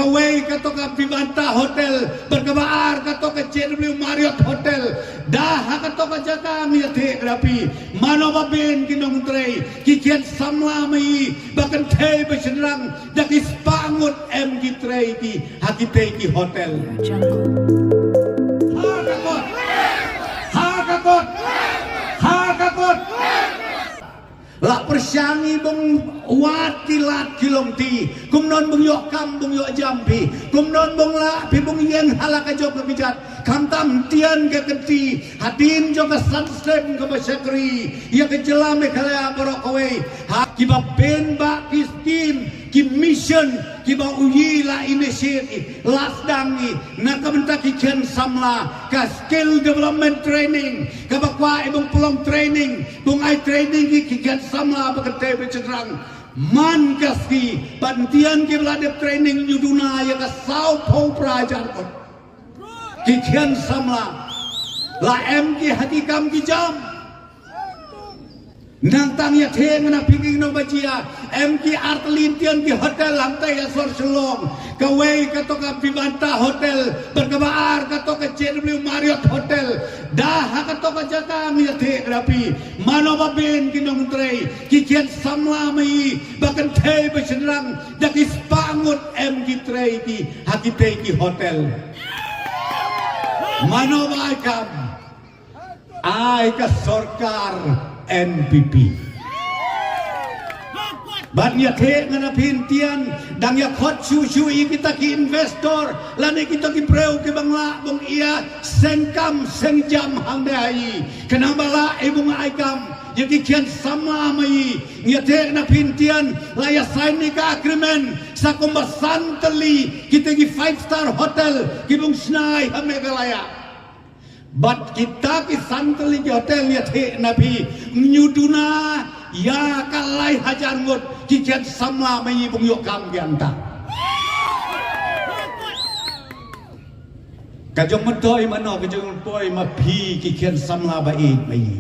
Kawai kato ka Vivanta Hotel, berkabar kato ka JW Marriott Hotel, dah kato ka Jakam ya the rapi, mano babin kinong tray, kikian samla mai, bahkan teh bersenang, dakis pangut MG tray ki hakite ki hotel. Hakakot, hakakot, hakakot. La persyangi bung wat kilat kilong ti kum non bung yok kam bung yok jampi kum non bung la pi bung yen halaka jok kebijat kam tam tian ke kenti hadin jok sunset ke basyakri ya ke jelam kala borok kowe ha kiba ben ba kistin ki mission kiba uyi la initiative lasdangi na kamenta kiken samla ka skill development training ka bakwa ibung pelong training bung ai training ki kiken samla bakate becerang man kasi pantian ki belade training yuduna ya ka sau pau prajar kot kiken samla la em ki hakikam ki jam nang tang ya theng na pinging no bajia MK Artelintian ki hotel lantai asor selong kawai kato ka Vivanta Hotel berkabar kato ka JW Marriott Hotel dah kato ka Jakam ya the rapi mano babin kinong tray kikian samla mai bahkan teh bersenang dakis pangut MG tray ki hakite ki hotel mano baikam ai ka sorkar NPP ban ya the ngana pintian dang ya khot chu kita ki investor lane kita ki preu ke bangla bung ia sengkam sengjam hang dai kenapa la ibung aikam ya ki kian sama mai ya the na pintian la ya sign ni ka agreement sa kumba santeli kita ki 5-star hotel ki bung snai hamegalaya Bat kita ki santeli ki hotel ya the nabi nyuduna ya kalai hajar ngot kikian sama mai bung yok kam gianta kajong medoi mano kajong poi ma phi kikian samla bai mai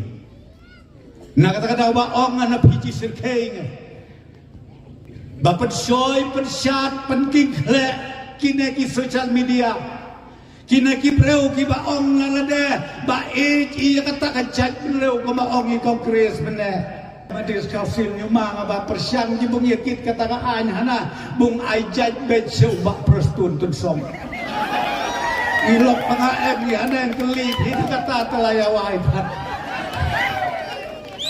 na kata-kata ba ong na phi chi sirkeng ba pen soy pen chat pen king khle kine ki social media kina ki preu ki ba ong ngalade ba i kata kajak preu ko ba ong i kongres mene madis kasil nyuma ba persyang ji bung yakit kata ka an hana bung ai jaj bet seu ba prostun tun som ilok pangaem ni hana yang kelip itu kata telayawai pat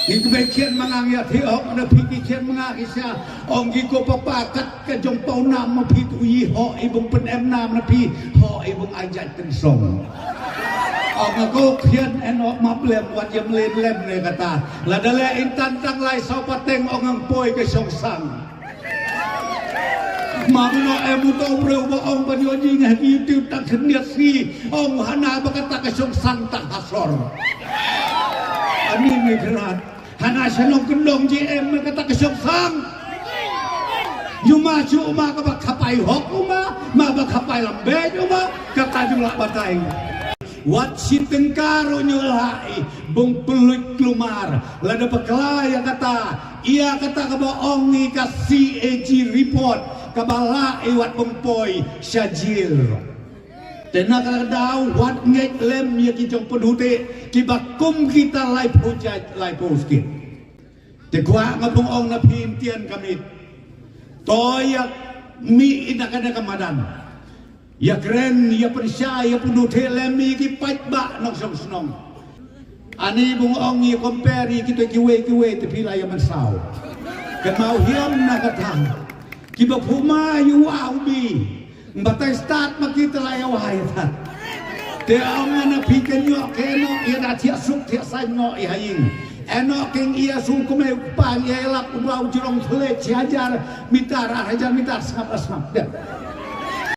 itu bekian mangang ya thiok na pikikian manga isya ong gi ko papakat ka jong pau nam ma phi tu yi ho ibung pen em nam na phi ho ibung ajat ten song ong ko khian en ok ma plem wat yam len lem ne kata la dale intan tang lai so pateng ong ang poi ke song sang ma no em to breu ba ong ba yo ji ngai youtube tak khniat si ong hana ba kata ke song sang tak hasor ani mi krat hana selong kendong JM kata kesong sang yuma cuma ka bakapai hok uma ma bakapai lambe uma kata jumlah batai wat si tengkaro nyolai bung peluit klumar lada pekelaya kata ia kata ka baongi ka CAG report ka bala iwat bung poi syajil tena kada daw wat ngek lem ya ki jong pedute ki bakum kita lai project lai poskit te kwa ngabung ong na pintian kami toya mi ina kada kamadan ya kren ya persya ya pedute lem ki pat ba nok song snong ani bung ong ya compare kita kiwe te pila ya mansau kan mau hiam na katang ki ba phuma yu aubi batai start makita layaw hayat te ang na piken yo keno ira tia suk tia sanyo ihaying eno king ia sung kume pang ia lap ubau jurong thule ciajar mitar hajar mitar sangap asmap